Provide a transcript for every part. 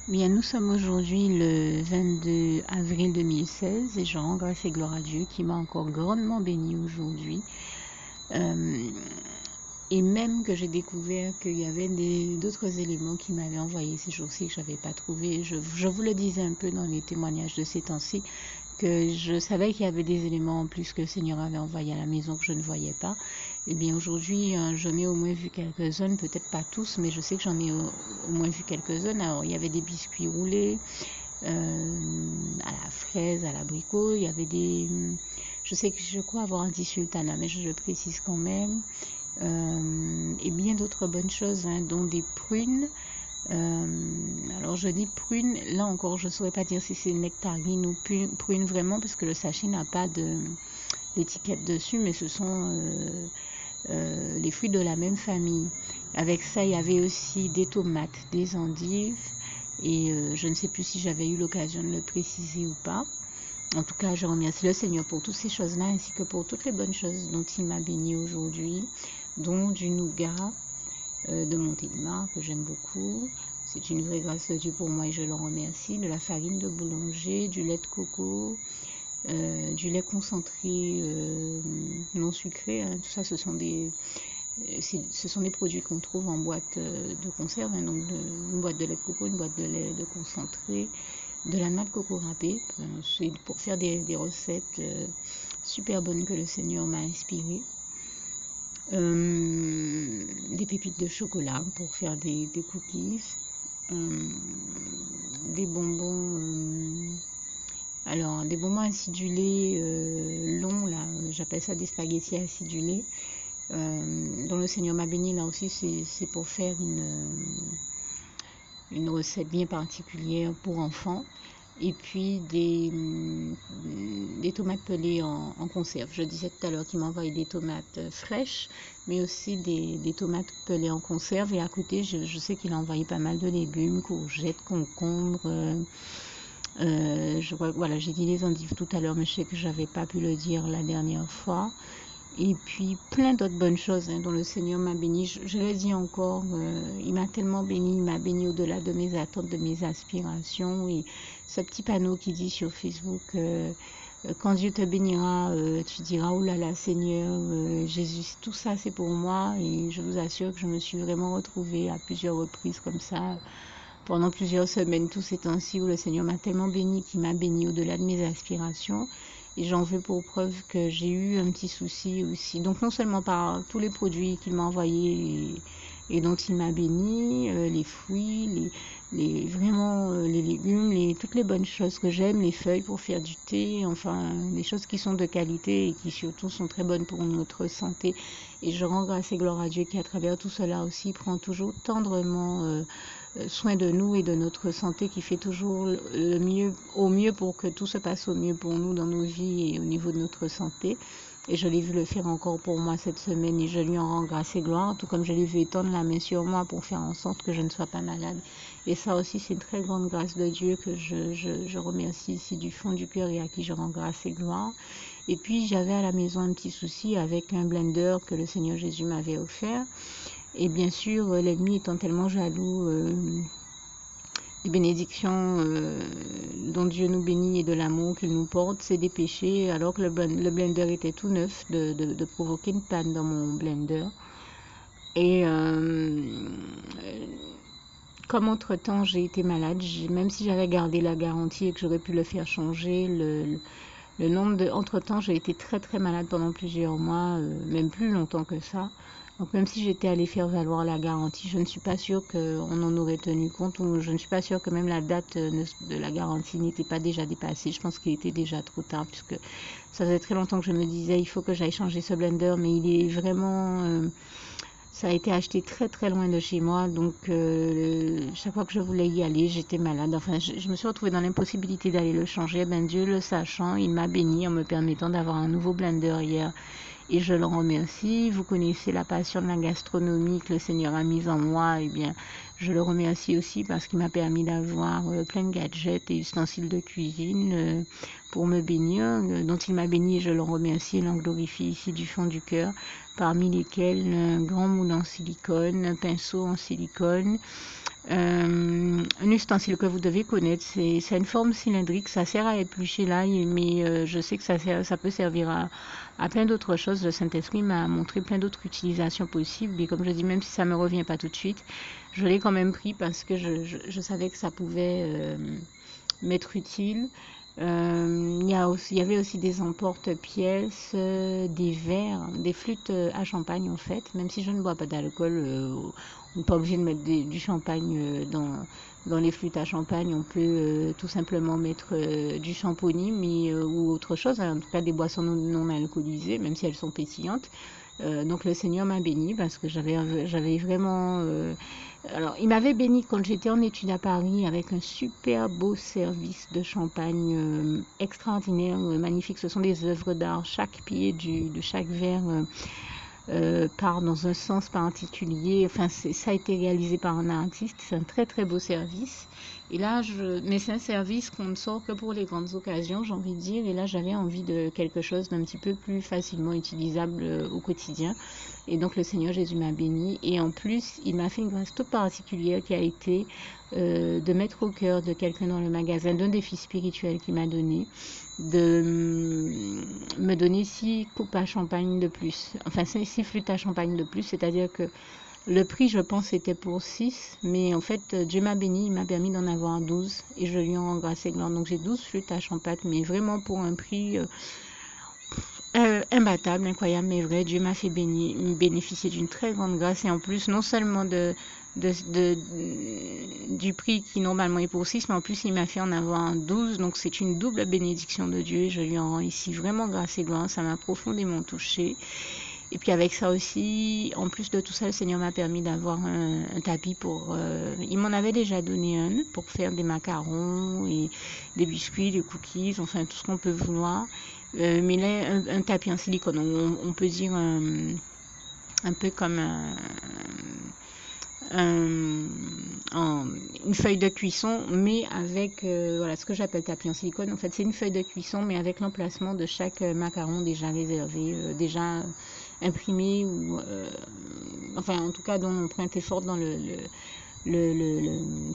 Bien, nous sommes aujourd'hui le 22 avril 2016 et je rends grâce et gloire à Dieu qui m'a encore grandement béni aujourd'hui. Et même que j'ai découvert qu'il y avait d'autres éléments qui m'avaient envoyé ces jours-ci que je n'avais pas trouvé. Je vous le disais un peu dans les témoignages de ces temps-ci, que je savais qu'il y avait des éléments en plus que le Seigneur avait envoyés à la maison que je ne voyais pas. Et bien aujourd'hui, j'en ai au moins vu quelques-unes, peut-être pas tous, mais je sais que j'en ai au moins vu quelques-unes. Alors, il y avait des biscuits roulés à la fraise, à l'abricot. Il y avait des... Je sais que je crois avoir un dit sultana, mais je le précise quand même. Et bien d'autres bonnes choses, hein, dont des prunes. Alors je dis prune, là encore je ne saurais pas dire si c'est nectarine ou prune vraiment, parce que le sachet n'a pas d'étiquette dessus, mais ce sont les fruits de la même famille. Avec ça, il y avait aussi des tomates, des endives, et je ne sais plus si j'avais eu l'occasion de le préciser ou pas. En tout cas, je remercie le Seigneur pour toutes ces choses-là, ainsi que pour toutes les bonnes choses dont il m'a béni aujourd'hui, dont du nougat de Montélimar, que j'aime beaucoup. C'est une vraie grâce de Dieu pour moi et je le remercie. De la farine de boulanger, du lait de coco, du lait concentré non sucré. Hein. Tout ça, ce sont des produits qu'on trouve en boîte de conserve. Hein. Donc, une boîte de lait de coco, une boîte de lait de concentré, de la noix de coco râpée. C'est pour faire des recettes super bonnes que le Seigneur m'a inspirées. Des pépites de chocolat pour faire des cookies, des bonbons, alors des bonbons acidulés longs là, j'appelle ça des spaghettis acidulés, dont le Seigneur m'a béni. Là aussi c'est pour faire une recette bien particulière pour enfants. Et puis des tomates pelées en conserve. Je disais tout à l'heure qu'il m'envoyait des tomates fraîches, mais aussi des tomates pelées en conserve. Et à côté, je sais qu'il a envoyé pas mal de légumes, courgettes, concombres. Je vois, voilà, j'ai dit les endives tout à l'heure, mais je sais que j'avais pas pu le dire la dernière fois. Et puis plein d'autres bonnes choses, hein, dont le Seigneur m'a béni. Je le dis encore, il m'a tellement béni, il m'a béni au-delà de mes attentes, de mes aspirations. Et ce petit panneau qui dit sur Facebook, quand Dieu te bénira, tu diras, oh là là Seigneur, Jésus, tout ça c'est pour moi. Et je vous assure que je me suis vraiment retrouvée à plusieurs reprises comme ça, pendant plusieurs semaines, tous ces temps-ci où le Seigneur m'a tellement béni, qu'il m'a béni au-delà de mes aspirations. Et j'en veux pour preuve que j'ai eu un petit souci aussi. Donc non seulement par tous les produits qu'il m'a envoyés et dont il m'a béni, les fruits, vraiment les légumes, toutes les bonnes choses que j'aime, les feuilles pour faire du thé, enfin les choses qui sont de qualité et qui surtout sont très bonnes pour notre santé. Et je rends grâce et gloire à Dieu qui à travers tout cela aussi prend toujours tendrement soin de nous et de notre santé, qui fait toujours le mieux, au mieux pour que tout se passe au mieux pour nous dans nos vies et au niveau de notre santé. Et je l'ai vu le faire encore pour moi cette semaine et je lui en rends grâce et gloire, tout comme je l'ai vu étendre la main sur moi pour faire en sorte que je ne sois pas malade. Et ça aussi, c'est une très grande grâce de Dieu que je remercie ici du fond du cœur et à qui je rends grâce et gloire. Et puis, j'avais à la maison un petit souci avec un blender que le Seigneur Jésus m'avait offert. Et bien sûr, l'ennemi étant tellement jaloux des bénédictions dont Dieu nous bénit et de l'amour qu'il nous porte, c'est des péchés, alors que le blender était tout neuf, de provoquer une panne dans mon blender. Et comme entre-temps j'ai été malade, même si j'avais gardé la garantie et que j'aurais pu le faire changer, le nombre de... Entre-temps, j'ai été très très malade pendant plusieurs mois, même plus longtemps que ça. Donc même si j'étais allée faire valoir la garantie, je ne suis pas sûre qu'on en aurait tenu compte, ou je ne suis pas sûre que même la date de la garantie n'était pas déjà dépassée. Je pense qu'il était déjà trop tard, puisque ça faisait très longtemps que je me disais, il faut que j'aille changer ce blender, mais il est vraiment... ça a été acheté très très loin de chez moi, donc chaque fois que je voulais y aller, j'étais malade. Enfin, je me suis retrouvée dans l'impossibilité d'aller le changer. Ben, Dieu le sachant, il m'a béni en me permettant d'avoir un nouveau blender hier. Et je le remercie. Vous connaissez la passion de la gastronomie que le Seigneur a mise en moi. Eh bien, je le remercie aussi parce qu'il m'a permis d'avoir plein de gadgets et ustensiles de cuisine pour me bénir, dont il m'a béni et je le remercie et l'en glorifie ici du fond du cœur, parmi lesquels un grand moule en silicone, un pinceau en silicone, Un ustensile que vous devez connaître, c'est une forme cylindrique, ça sert à éplucher l'ail, mais je sais que ça peut servir à plein d'autres choses. Le Saint-Esprit m'a montré plein d'autres utilisations possibles, et comme je dis, même si ça me revient pas tout de suite, je l'ai quand même pris parce que je savais que ça pouvait m'être utile. Il y avait aussi des emporte-pièces, des verres, des flûtes à champagne en fait. Même si je ne bois pas d'alcool, on n'est pas obligé de mettre du champagne dans les flûtes à champagne. On peut tout simplement mettre du champomy ou autre chose, hein, en tout cas des boissons non alcoolisées, même si elles sont pétillantes. Donc le Seigneur m'a béni parce que j'avais vraiment... alors, il m'avait béni quand j'étais en études à Paris avec un super beau service de champagne extraordinaire, magnifique. Ce sont des œuvres d'art. Chaque pied de chaque verre part dans un sens particulier. Enfin, ça a été réalisé par un artiste. C'est un très très beau service. Et là, mais c'est un service qu'on ne sort que pour les grandes occasions, j'ai envie de dire. Et là, j'avais envie de quelque chose d'un petit peu plus facilement utilisable au quotidien. Et donc, le Seigneur Jésus m'a béni. Et en plus, il m'a fait une grâce toute particulière qui a été de mettre au cœur de quelqu'un dans le magasin, d'un défi spirituel qu'il m'a donné, de me donner 6 coupes à champagne de plus. Enfin, 6 flûtes à champagne de plus. C'est-à-dire que le prix, je pense, était pour 6, mais en fait, Dieu m'a béni, il m'a permis d'en avoir 12 et je lui en rends grâce et gloire. Donc, j'ai 12 flûtes à champagne, mais vraiment pour un prix imbattable, incroyable, mais vrai. Dieu m'a fait bénéficier d'une très grande grâce et en plus, non seulement du prix qui normalement est pour 6, mais en plus, il m'a fait en avoir 12. Donc, c'est une double bénédiction de Dieu et je lui en rends ici vraiment grâce et gloire. Ça m'a profondément touchée. Et puis avec ça aussi, en plus de tout ça, le Seigneur m'a permis d'avoir un tapis pour... il m'en avait déjà donné un pour faire des macarons et des biscuits, des cookies, enfin tout ce qu'on peut vouloir. Mais là, un tapis en silicone, on peut dire un peu comme une feuille de cuisson, mais avec voilà ce que j'appelle tapis en silicone. En fait, c'est une feuille de cuisson, mais avec l'emplacement de chaque macaron déjà réservé, déjà imprimé ou enfin en tout cas dont l'empreinte est forte dans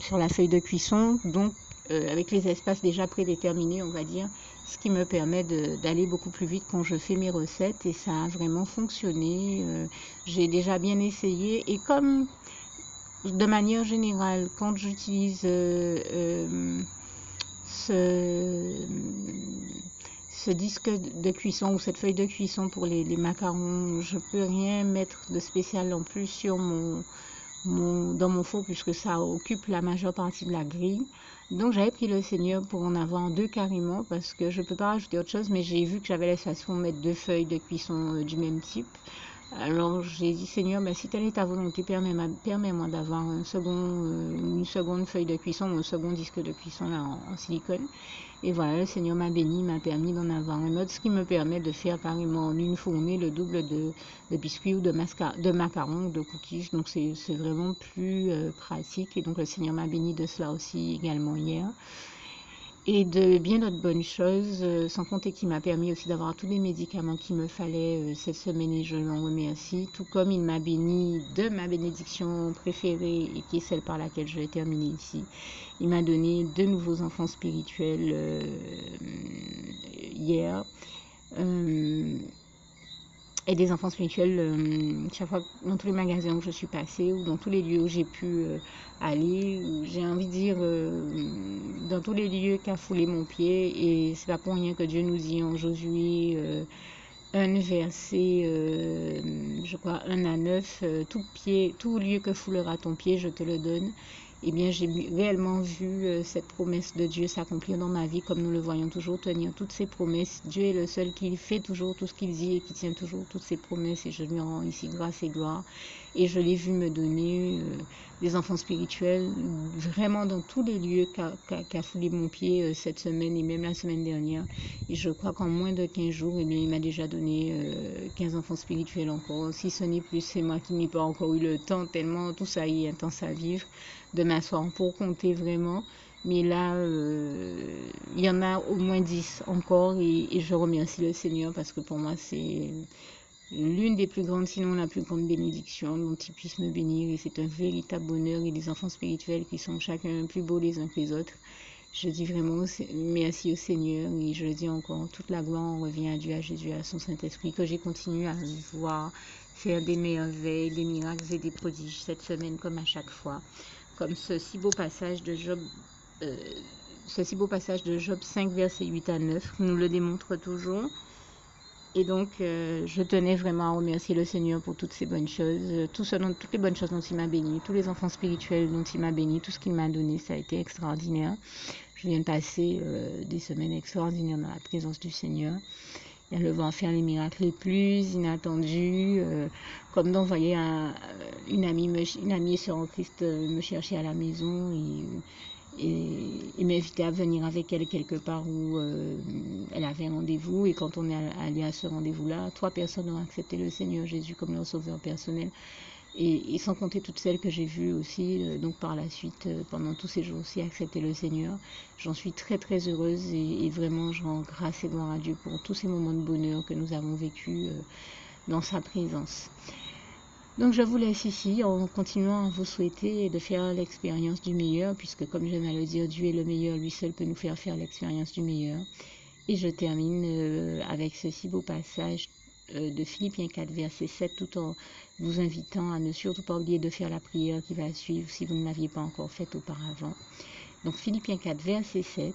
sur la feuille de cuisson. Donc avec les espaces déjà prédéterminés, on va dire, ce qui me permet d'aller beaucoup plus vite quand je fais mes recettes et ça a vraiment fonctionné. J'ai déjà bien essayé et comme de manière générale, quand j'utilise ce disque de cuisson ou cette feuille de cuisson pour les macarons, je peux rien mettre de spécial en plus sur dans mon four puisque ça occupe la majeure partie de la grille. Donc j'avais pris le Seigneur pour en avoir 2 carrément parce que je ne peux pas rajouter autre chose, mais j'ai vu que j'avais l'espace pour mettre 2 feuilles de cuisson du même type. Alors j'ai dit Seigneur, ben, si telle est ta volonté, permets-moi d'avoir une seconde feuille de cuisson ou un second disque de cuisson là, en silicone. Et voilà, le Seigneur m'a béni, m'a permis d'en avoir un autre, ce qui me permet de faire carrément en une fournée le double de biscuits ou de macarons ou de cookies. Donc c'est vraiment plus pratique. Et donc le Seigneur m'a béni de cela aussi également hier. Et de bien d'autres bonnes choses, sans compter qu'il m'a permis aussi d'avoir tous les médicaments qu'il me fallait cette semaine et je l'en remercie, tout comme il m'a béni de ma bénédiction préférée et qui est celle par laquelle je vais terminer ici. Il m'a donné 2 nouveaux enfants spirituels hier. Et des enfants spirituels, chaque fois dans tous les magasins où je suis passée ou dans tous les lieux où j'ai pu aller, j'ai envie de dire dans tous les lieux qu'a foulé mon pied. Et c'est pas pour rien que Dieu nous dit en Josué 1 verset, je crois 1 à 9, tout lieu que foulera ton pied, je te le donne. Eh bien, j'ai réellement vu cette promesse de Dieu s'accomplir dans ma vie, comme nous le voyons toujours tenir toutes ses promesses. Dieu est le seul qui fait toujours tout ce qu'il dit et qui tient toujours toutes ses promesses. Et je lui rends ici grâce et gloire. Et je l'ai vu me donner des enfants spirituels, vraiment dans tous les lieux qu'a foulé mon pied cette semaine et même la semaine dernière. Et je crois qu'en moins de 15 jours, eh bien, il m'a déjà donné 15 enfants spirituels encore. Si ce n'est plus, c'est moi qui n'ai pas encore eu le temps, tellement tout ça est intense à vivre, de m'asseoir pour compter vraiment. Mais là, il y en a au moins 10 encore et je remercie le Seigneur parce que pour moi, c'est l'une des plus grandes, sinon la plus grande bénédiction dont il puisse me bénir. Et c'est un véritable bonheur. Et des enfants spirituels qui sont chacun plus beaux les uns que les autres. Je dis vraiment merci au Seigneur et je le dis encore, toute la gloire revient à Dieu, à Jésus, à son Saint-Esprit, que j'ai continué à voir faire des merveilles, des miracles et des prodiges cette semaine comme à chaque fois. Comme ce si beau passage de Job, euh, 5, versets 8 à 9, nous le démontre toujours. Et donc, je tenais vraiment à remercier le Seigneur pour toutes ces bonnes choses, toutes les bonnes choses dont il m'a béni, tous les enfants spirituels dont il m'a béni, tout ce qu'il m'a donné, ça a été extraordinaire. Je viens de passer des semaines extraordinaires dans la présence du Seigneur. Et le voir faire les miracles les plus inattendus, comme d'envoyer une amie sœur en Christ me chercher à la maison et m'inviter à venir avec elle quelque part où elle avait un rendez-vous. Et quand on est allé à ce rendez-vous-là, 3 personnes ont accepté le Seigneur Jésus comme leur sauveur personnel. Et sans compter toutes celles que j'ai vues aussi, donc par la suite, pendant tous ces jours-ci, accepter le Seigneur. J'en suis très très heureuse et vraiment je rends grâce et gloire à Dieu pour tous ces moments de bonheur que nous avons vécus dans sa présence. Donc je vous laisse ici en continuant à vous souhaiter de faire l'expérience du meilleur, puisque comme j'aime à le dire, Dieu est le meilleur, lui seul peut nous faire l'expérience du meilleur. Et je termine avec ce si beau passage de Philippiens 4, verset 7, tout en vous invitant à ne surtout pas oublier de faire la prière qui va suivre si vous ne l'aviez pas encore faite auparavant. Donc Philippiens 4, verset 7,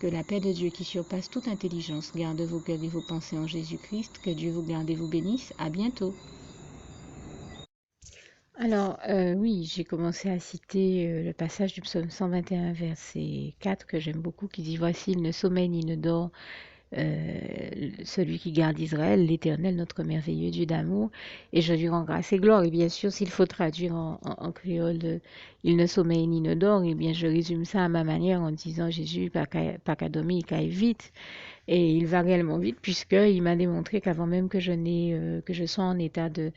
que la paix de Dieu qui surpasse toute intelligence garde vos cœurs et vos pensées en Jésus-Christ, que Dieu vous garde et vous bénisse. À bientôt. Alors, oui, j'ai commencé à citer le passage du psaume 121, verset 4, que j'aime beaucoup, qui dit « Voici, il ne sommeille ni ne dort, celui qui garde Israël, l'Éternel, notre merveilleux Dieu d'amour, et je lui rends grâce et gloire. » Et bien sûr, s'il faut traduire en créole, il ne sommeille ni ne dort, et bien je résume ça à ma manière en disant Jésus, pas qu'à dormir, il caille vite. Et il va réellement vite puisqu'il m'a démontré qu'avant même que je sois en état de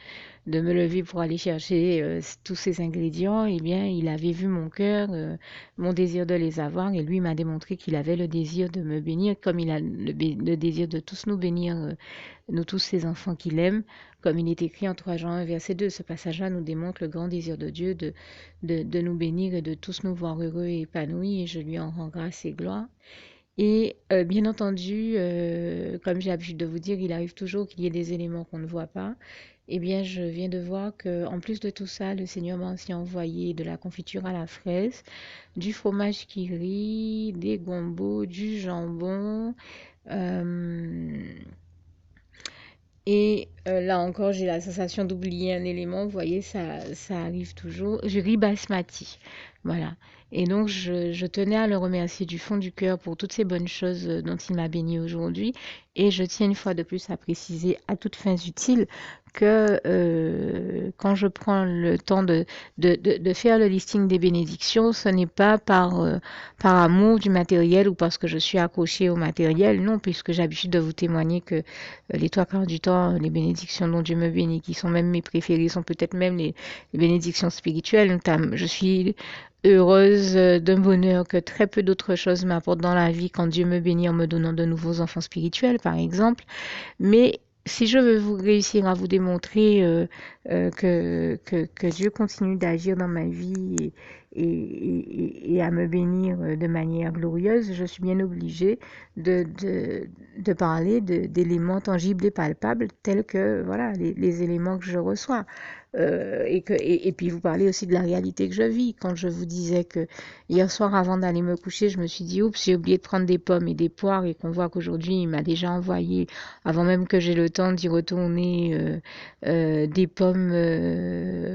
me lever pour aller chercher tous ces ingrédients, eh bien, il avait vu mon cœur, mon désir de les avoir, et lui m'a démontré qu'il avait le désir de me bénir, comme il a le désir de tous nous bénir, nous tous ces enfants qu'il aime, comme il est écrit en 3 Jean 1, verset 2. Ce passage-là nous démontre le grand désir de Dieu de nous bénir et de tous nous voir heureux et épanouis, et je lui en rends grâce et gloire. Et bien entendu, comme j'ai l'habitude de vous dire, il arrive toujours qu'il y ait des éléments qu'on ne voit pas. Eh bien, je viens de voir qu'en plus de tout ça, le Seigneur m'a aussi envoyé de la confiture à la fraise, du fromage qui rit, des gombos, du jambon. euh, et là encore, j'ai la sensation d'oublier un élément. Vous voyez, ça arrive toujours. Je riz basmati. Voilà. Et donc, je tenais à le remercier du fond du cœur pour toutes ces bonnes choses dont il m'a béni aujourd'hui. Et je tiens une fois de plus à préciser à toutes fins utiles que quand je prends le temps de faire le listing des bénédictions, ce n'est pas par amour du matériel ou parce que je suis accrochée au matériel, non, puisque j'ai l'habitude de vous témoigner que les 3 quarts du temps, les bénédictions dont Dieu me bénit, qui sont même mes préférées, sont peut-être même les bénédictions spirituelles. Notamment, je suis heureuse d'un bonheur que très peu d'autres choses m'apportent dans la vie quand Dieu me bénit en me donnant de nouveaux enfants spirituels, par exemple. Mais si je veux vous réussir à vous démontrer que Dieu continue d'agir dans ma vie et à me bénir de manière glorieuse, je suis bien obligée de parler d'éléments tangibles et palpables tels que voilà, les éléments que je reçois. Et puis vous parlez aussi de la réalité que je vis. Quand je vous disais que hier soir, avant d'aller me coucher, je me suis dit, oups, j'ai oublié de prendre des pommes et des poires, et qu'on voit qu'aujourd'hui, il m'a déjà envoyé, avant même que j'ai le temps d'y retourner, des pommes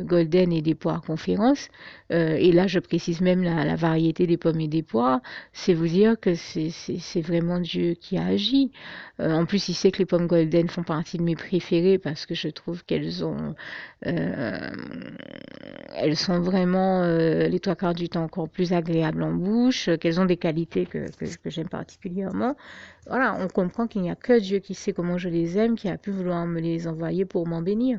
golden et des poires conférence. Et là, je précise même la variété des pommes et des poires. C'est vous dire que c'est vraiment Dieu qui a agi. En plus, il sait que les pommes golden font partie de mes préférées parce que je trouve euh, elles sont vraiment les 3 quarts du temps encore plus agréables en bouche, qu'elles ont des qualités que j'aime particulièrement. Voilà, on comprend qu'il n'y a que Dieu qui sait comment je les aime, qui a pu vouloir me les envoyer pour m'en bénir.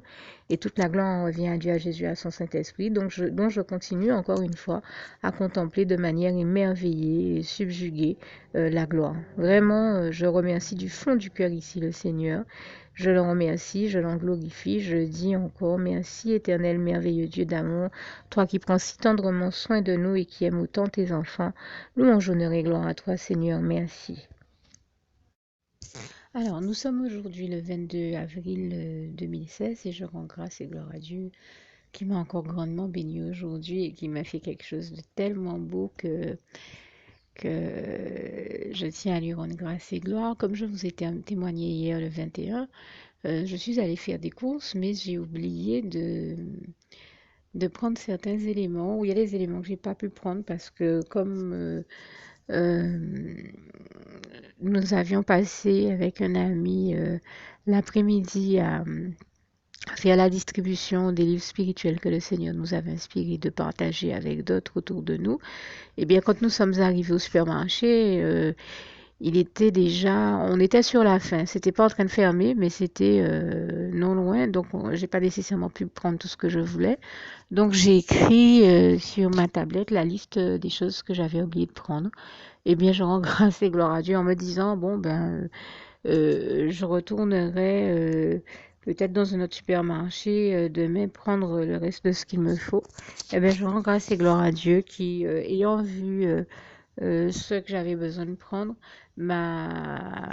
Et toute la gloire revient à Dieu, à Jésus, à son Saint-Esprit, dont je continue encore une fois à contempler de manière émerveillée et subjuguée la gloire. Vraiment, je remercie du fond du cœur ici le Seigneur. Je le remercie, je l'en glorifie, je dis encore merci, éternel, merveilleux Dieu d'amour, toi qui prends si tendrement soin de nous et qui aimes autant tes enfants. Louange, honneur et gloire à toi, Seigneur, merci. Alors, nous sommes aujourd'hui le 22 avril 2016 et je rends grâce et gloire à Dieu qui m'a encore grandement béni aujourd'hui et qui m'a fait quelque chose de tellement beau que je tiens à lui rendre grâce et gloire. Comme je vous ai témoigné hier le 21, je suis allée faire des courses, mais j'ai oublié de prendre certains éléments, ou il y a des éléments que j'ai pas pu prendre parce que comme nous avions passé avec un ami l'après-midi à faire la distribution des livres spirituels que le Seigneur nous avait inspiré de partager avec d'autres autour de nous. Eh bien, quand nous sommes arrivés au supermarché, on était sur la fin. C'était pas en train de fermer, mais c'était non loin. Donc, j'ai pas nécessairement pu prendre tout ce que je voulais. Donc, j'ai écrit sur ma tablette la liste des choses que j'avais oublié de prendre. Eh bien, je rends grâce et gloire à Dieu en me disant, bon, ben, je retournerai peut-être dans un autre supermarché demain prendre le reste de ce qu'il me faut. Eh bien, je rends grâce et gloire à Dieu qui, ayant vu ce que j'avais besoin de prendre, m'a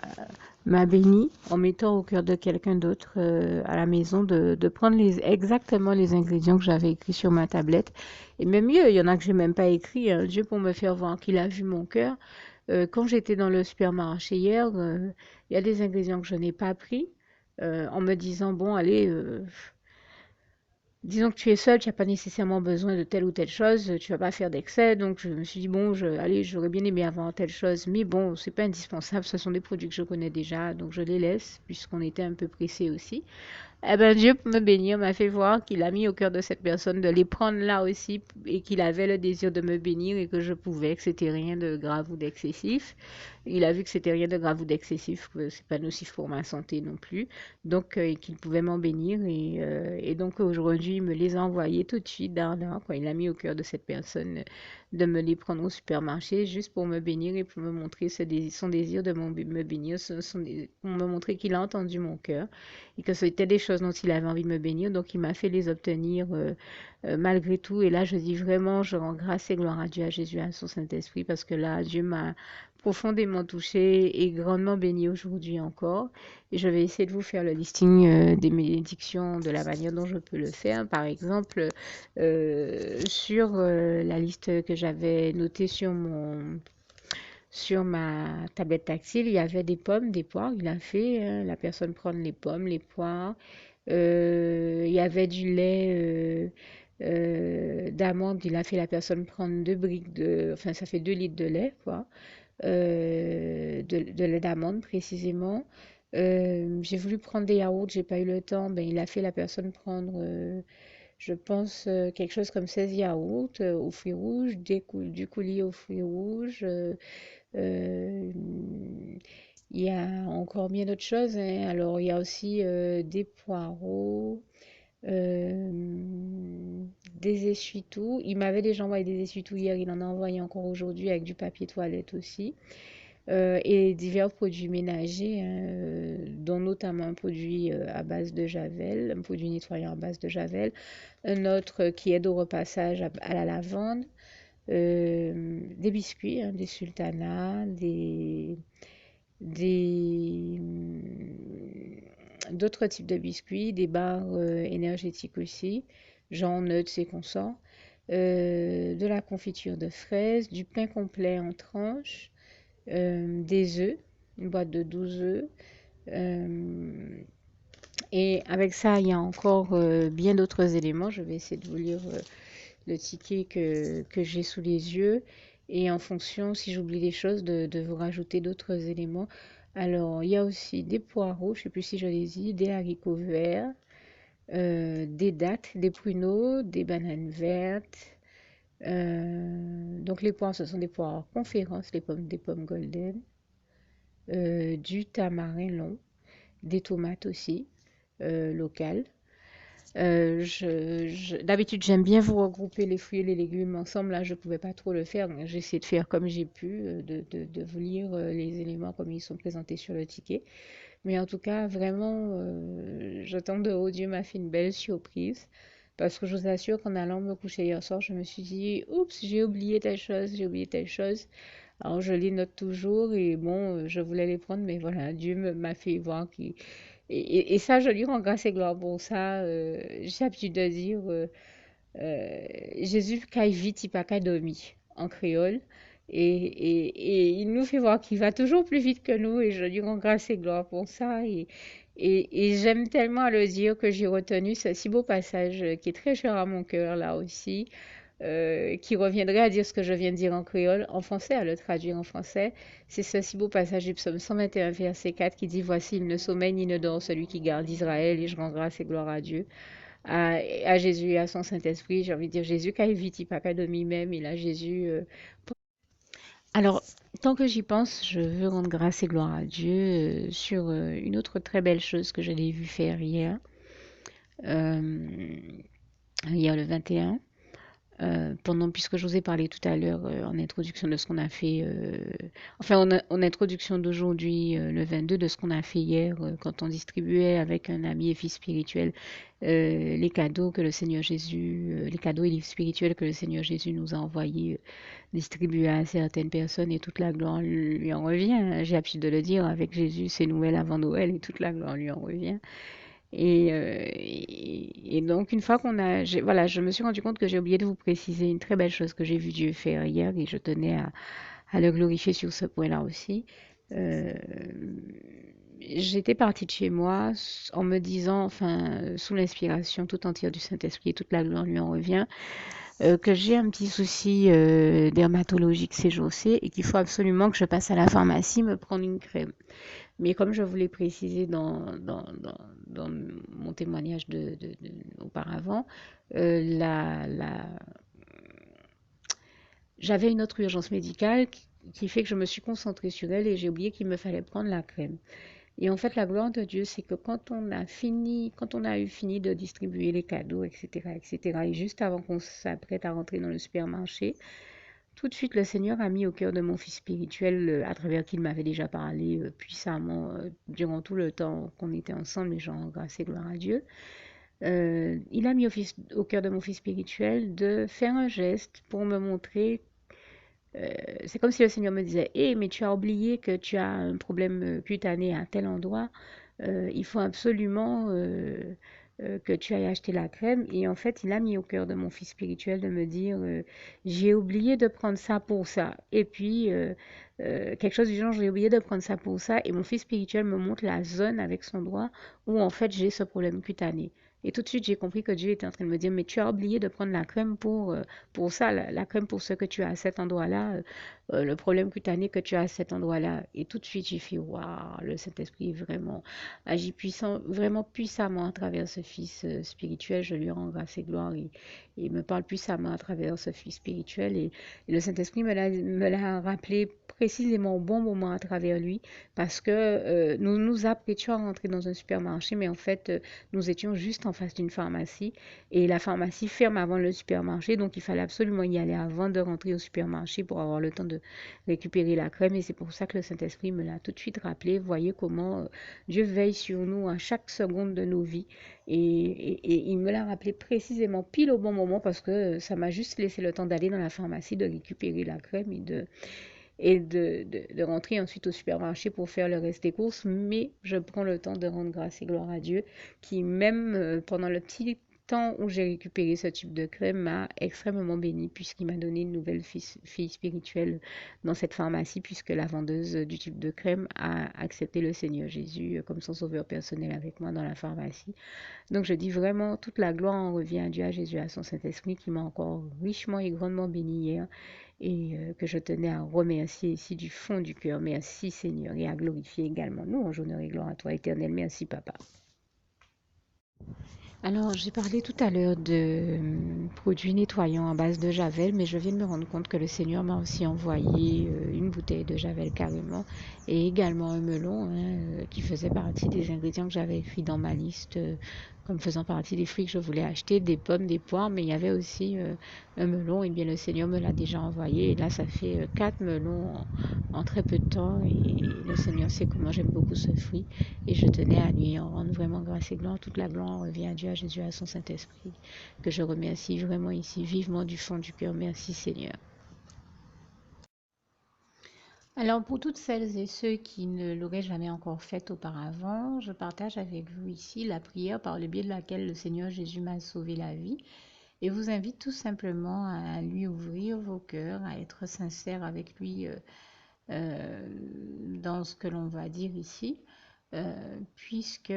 m'a béni en mettant au cœur de quelqu'un d'autre à la maison de prendre exactement les ingrédients que j'avais écrits sur ma tablette. Et même mieux, il y en a que j'ai même pas écrit, hein, Dieu pour me faire voir qu'il a vu mon cœur. Quand j'étais dans le supermarché hier, il y a des ingrédients que je n'ai pas pris en me disant, bon, allez, disons que tu es seul, tu n'as pas nécessairement besoin de telle ou telle chose, tu vas pas faire d'excès. Donc je me suis dit, bon, allez, j'aurais bien aimé avoir telle chose, mais bon, c'est pas indispensable, ce sont des produits que je connais déjà, donc je les laisse, puisqu'on était un peu pressé aussi. Eh ben, Dieu, pour me bénir, m'a fait voir qu'il a mis au cœur de cette personne de les prendre là aussi et qu'il avait le désir de me bénir et que je pouvais, que c'était rien de grave ou d'excessif. Il a vu que c'était rien de grave ou d'excessif, que c'est pas nocif pour ma santé non plus. Donc, qu'il pouvait m'en bénir et donc aujourd'hui, il me les a envoyés tout de suite d'Ardin, quoi. Il a mis au cœur de cette personne de me les prendre au supermarché juste pour me bénir et pour me montrer son désir de me bénir, pour me montrer qu'il a entendu mon cœur et que c'était des choses dont il avait envie de me bénir, donc il m'a fait les obtenir malgré tout. Et là, je dis vraiment, je rends grâce et gloire à Dieu, à Jésus, à son Saint-Esprit, parce que là, Dieu m'a profondément touché et grandement béni aujourd'hui encore. Et je vais essayer de vous faire le listing des bénédictions de la manière dont je peux le faire. Par exemple, sur la liste que j'avais notée sur ma tablette tactile, il y avait des pommes, des poires. Il a fait la personne prendre les pommes, les poires. Il y avait du lait d'amande. Il a fait la personne prendre enfin ça fait 2 litres de lait, quoi. De lait d'amande précisément. J'ai voulu prendre des yaourts, j'ai pas eu le temps. Ben, il a fait la personne prendre, je pense, quelque chose comme 16 yaourts aux fruits rouges, du coulis aux fruits rouges. Euh, il y a encore bien d'autres choses, hein. Alors, il y a aussi des poireaux, euh, des essuie-tout. Il m'avait déjà envoyé des essuie-tout hier, il en a envoyé encore aujourd'hui avec du papier toilette aussi. Et divers produits ménagers, hein, dont notamment un produit à base de javel, un produit nettoyant à base de javel, un autre qui aide au repassage à la lavande, des biscuits, hein, des sultanas, des, d'autres types de biscuits, des barres énergétiques aussi, genre nuts et consorts, de la confiture de fraises, du pain complet en tranches, des œufs, une boîte de 12 œufs. Et avec ça, il y a encore bien d'autres éléments. Je vais essayer de vous lire le ticket que j'ai sous les yeux. Et en fonction, si j'oublie des choses, de vous rajouter d'autres éléments. Alors, il y a aussi des poireaux, je ne sais plus si je les ai, des haricots verts, des dattes, des pruneaux, des bananes vertes. Donc les poires, ce sont des poires conférences, des pommes golden, du tamarin long, des tomates aussi, locales. D'habitude, j'aime bien vous regrouper les fruits et les légumes ensemble. Là, je ne pouvais pas trop le faire. J'ai essayé de faire comme j'ai pu, de vous lire les éléments comme ils sont présentés sur le ticket. Mais en tout cas, vraiment, je tombe de haut, Dieu m'a fait une belle surprise. Parce que je vous assure qu'en allant me coucher hier soir, je me suis dit, oups, j'ai oublié telle chose, j'ai oublié telle chose. Alors je les note toujours et bon, je voulais les prendre, mais voilà, m'a fait voir qu'il... Et ça, je lui rends grâce et gloire pour ça. J'ai l'habitude de dire, euh, Jésus, quand il vit, il pas qu'à dormir en créole. Et il nous fait voir qu'il va toujours plus vite que nous et je lui rends grâce et gloire pour ça. Et j'aime tellement le dire que j'ai retenu ce si beau passage qui est très cher à mon cœur là aussi, qui reviendrait à dire ce que je viens de dire en créole, en français, à le traduire en français. C'est ce si beau passage du psaume 121, verset 4 qui dit, Voici, il ne sommeille ni ne dort celui qui garde Israël et je rends grâce et gloire à Dieu à Jésus et à son Saint-Esprit. J'ai envie de dire Jésus, quand il vit, il pas qu'à demi-même, il a Jésus. Alors, tant que j'y pense, je veux rendre grâce et gloire à Dieu sur une autre très belle chose que je l'ai vu faire hier, euh, hier le 21. Puisque je vous ai parlé tout à l'heure en introduction de ce qu'on a fait, en introduction d'aujourd'hui, le 22, de ce qu'on a fait hier, quand on distribuait avec un ami et fils spirituel les cadeaux que le Seigneur Jésus, les cadeaux et livres spirituels que le Seigneur Jésus nous a envoyés, distribués à certaines personnes et toute la gloire lui en revient. J'ai l'habitude de le dire, avec Jésus, c'est Noël avant Noël et toute la gloire lui en revient. Et donc, une fois voilà, je me suis rendu compte que j'ai oublié de vous préciser une très belle chose que j'ai vu Dieu faire hier et je tenais à le glorifier sur ce point-là aussi. Euh, J'étais partie de chez moi en me disant, enfin, sous l'inspiration tout entière du Saint-Esprit et toute la gloire lui en revient, que j'ai un petit souci dermatologique ces jours-ci et qu'il faut absolument que je passe à la pharmacie me prendre une crème. Mais comme je vous l'ai précisé dans mon témoignage auparavant, euh, la, la, j'avais une autre urgence médicale qui fait que je me suis concentrée sur elle et j'ai oublié qu'il me fallait prendre la crème. Et en fait, la gloire de Dieu, c'est que quand on a eu fini de distribuer les cadeaux, etc., etc., et juste avant qu'on s'apprête à rentrer dans le supermarché, tout de suite, le Seigneur a mis au cœur de mon fils spirituel, à travers qui il m'avait déjà parlé puissamment durant tout le temps qu'on était ensemble, et j'en grâce et gloire à Dieu. Il a mis au cœur de mon fils spirituel de faire un geste pour me montrer. C'est comme si le Seigneur me disait, hé, mais tu as oublié que tu as un problème cutané à tel endroit. Il faut absolument que tu ailles acheter la crème. Et en fait, il a mis au cœur de mon fils spirituel de me dire, j'ai oublié de prendre ça pour ça. Et puis, quelque chose du genre, j'ai oublié de prendre ça pour ça. Et mon fils spirituel me montre la zone avec son doigt où en fait j'ai ce problème cutané. Et tout de suite, j'ai compris que Dieu était en train de me dire, mais tu as oublié de prendre la crème pour ça, la crème pour ce que tu as à cet endroit-là, le problème cutané que tu as à cet endroit-là. Et tout de suite, j'ai fait, waouh, le Saint-Esprit est vraiment agit vraiment puissamment à travers ce fils spirituel. Je lui rends grâce et gloire et il me parle puissamment à travers ce fils spirituel. Et le Saint-Esprit me l'a rappelé précisément au bon moment à travers lui parce que nous nous apprêtions à rentrer dans un supermarché, mais en fait, nous étions juste en face d'une pharmacie et la pharmacie ferme avant le supermarché, donc il fallait absolument y aller avant de rentrer au supermarché pour avoir le temps de récupérer la crème et c'est pour ça que le Saint-Esprit me l'a tout de suite rappelé. Voyez comment Dieu veille sur nous à chaque seconde de nos vies et il me l'a rappelé précisément pile au bon moment parce que ça m'a juste laissé le temps d'aller dans la pharmacie, de récupérer la crème et de rentrer ensuite au supermarché pour faire le reste des courses. Mais je prends le temps de rendre grâce et gloire à Dieu qui, même pendant le petit temps où j'ai récupéré ce type de crème, m'a extrêmement béni puisqu'il m'a donné une nouvelle fille spirituelle dans cette pharmacie puisque la vendeuse du type de crème a accepté le Seigneur Jésus comme son sauveur personnel avec moi dans la pharmacie. Donc je dis vraiment toute la gloire en revient à Dieu, à Jésus, à son Saint-Esprit qui m'a encore richement et grandement béni hier et que je tenais à remercier ici du fond du cœur. Merci Seigneur et à glorifier également. Nous, en journée et gloire à toi éternel. Merci Papa. Alors, j'ai parlé tout à l'heure de produits nettoyants à base de Javel, mais je viens de me rendre compte que le Seigneur m'a aussi envoyé une bouteille de Javel carrément, et également un melon qui faisait partie des ingrédients que j'avais écrits dans ma liste comme faisant partie des fruits que je voulais acheter, des pommes, des poires, mais il y avait aussi un melon. Et bien le Seigneur me l'a déjà envoyé. Et là, ça fait 4 melons en très peu de temps. Et le Seigneur sait comment j'aime beaucoup ce fruit. Et je tenais à lui en rendre vraiment grâce et gloire. Toute la gloire revient à Dieu, à Jésus, à son Saint-Esprit, que je remercie vraiment ici, vivement du fond du cœur. Merci Seigneur. Alors pour toutes celles et ceux qui ne l'auraient jamais encore fait auparavant, je partage avec vous ici la prière par le biais de laquelle le Seigneur Jésus m'a sauvé la vie et vous invite tout simplement à lui ouvrir vos cœurs, à être sincère avec lui dans ce que l'on va dire ici, puisque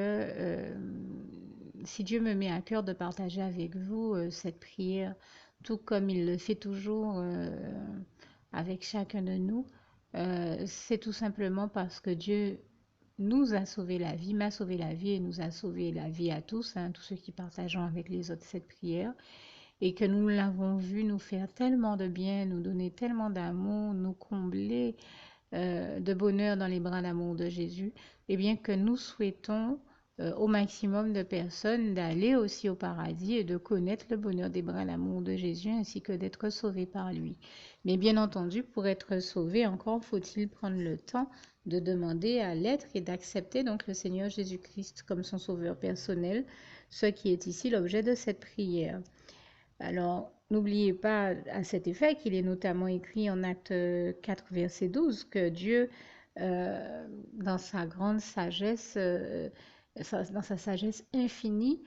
si Dieu me met à cœur de partager avec vous cette prière, tout comme il le fait toujours avec chacun de nous, c'est tout simplement parce que Dieu nous a sauvé la vie, m'a sauvé la vie et nous a sauvé la vie à tous, tous ceux qui partageons avec les autres cette prière, et que nous l'avons vu nous faire tellement de bien, nous donner tellement d'amour, nous combler de bonheur dans les bras d'amour de Jésus, et bien que nous souhaitons au maximum de personnes d'aller aussi au paradis et de connaître le bonheur des bras d'amour de Jésus ainsi que d'être sauvés par lui. Mais bien entendu, pour être sauvé, encore faut-il prendre le temps de demander à l'être et d'accepter donc le Seigneur Jésus-Christ comme son sauveur personnel, ce qui est ici l'objet de cette prière. Alors, n'oubliez pas à cet effet qu'il est notamment écrit en Acte 4, verset 12, que Dieu, dans sa grande sagesse, dans sa sagesse infinie,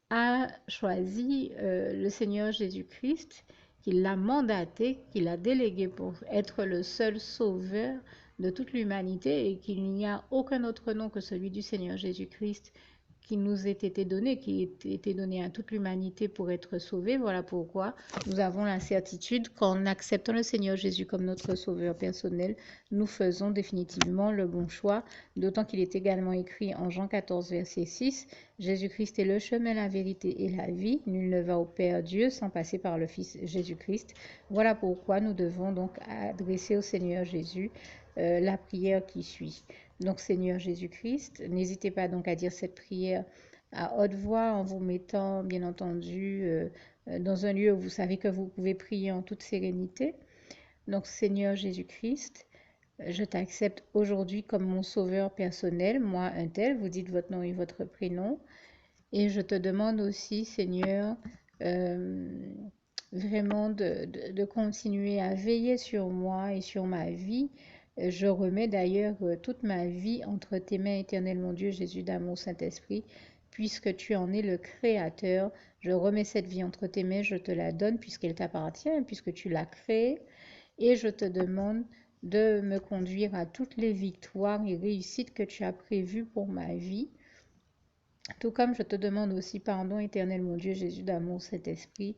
a choisi le Seigneur Jésus-Christ, qu'il l'a mandaté, qu'il l'a délégué pour être le seul sauveur de toute l'humanité et qu'il n'y a aucun autre nom que celui du Seigneur Jésus-Christ qui nous ait été donné, qui ait été donné à toute l'humanité pour être sauvé. Voilà pourquoi nous avons la certitude qu'en acceptant le Seigneur Jésus comme notre sauveur personnel, nous faisons définitivement le bon choix, d'autant qu'il est également écrit en Jean 14, verset 6, Jésus-Christ est le chemin, la vérité et la vie. Nul ne va au Père Dieu sans passer par le Fils Jésus-Christ. Voilà pourquoi nous devons donc adresser au Seigneur Jésus la prière qui suit. Donc Seigneur Jésus-Christ, n'hésitez pas donc à dire cette prière à haute voix en vous mettant bien entendu dans un lieu où vous savez que vous pouvez prier en toute sérénité. Donc Seigneur Jésus-Christ, je t'accepte aujourd'hui comme mon sauveur personnel, moi un tel, vous dites votre nom et votre prénom. Et je te demande aussi, Seigneur, vraiment de continuer à veiller sur moi et sur ma vie. Je remets d'ailleurs toute ma vie entre tes mains, éternel mon Dieu, Jésus d'amour, Saint-Esprit, puisque tu en es le Créateur. Je remets cette vie entre tes mains, je te la donne puisqu'elle t'appartient, puisque tu l'as créée. Et je te demande de me conduire à toutes les victoires et réussites que tu as prévues pour ma vie. Tout comme je te demande aussi pardon, éternel mon Dieu, Jésus d'amour, Saint-Esprit,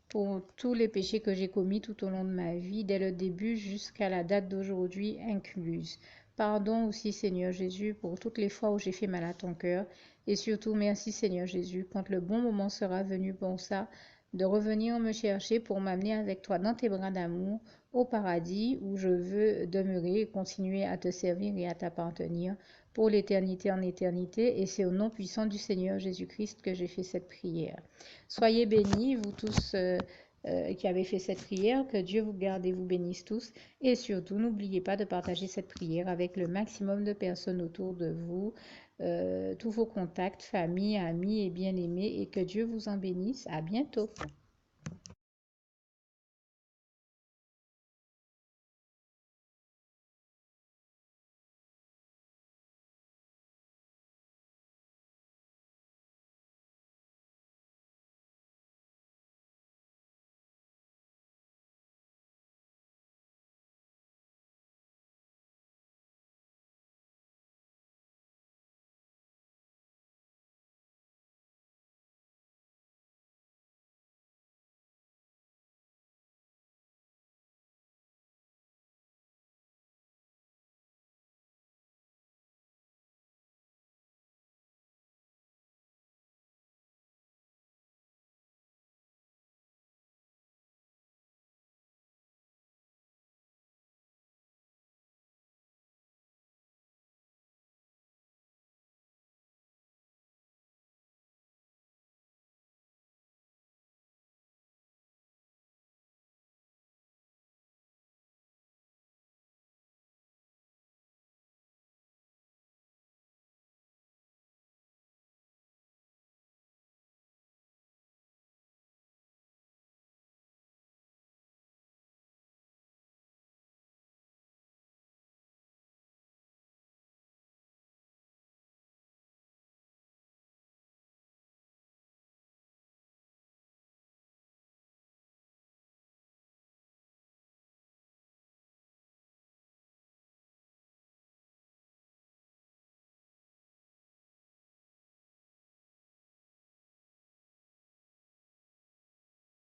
pour tous les péchés que j'ai commis tout au long de ma vie, dès le début jusqu'à la date d'aujourd'hui incluse. Pardon aussi, Seigneur Jésus, pour toutes les fois où j'ai fait mal à ton cœur. Et surtout, merci, Seigneur Jésus, quand le bon moment sera venu pour ça, de revenir me chercher pour m'amener avec toi dans tes bras d'amour au paradis où je veux demeurer et continuer à te servir et à t'appartenir pour l'éternité en éternité. Et c'est au nom puissant du Seigneur Jésus-Christ que j'ai fait cette prière. Soyez bénis, vous tous qui avez fait cette prière, que Dieu vous garde et vous bénisse tous. Et surtout, n'oubliez pas de partager cette prière avec le maximum de personnes autour de vous, tous vos contacts, famille, amis et bien-aimés, et que Dieu vous en bénisse. À bientôt.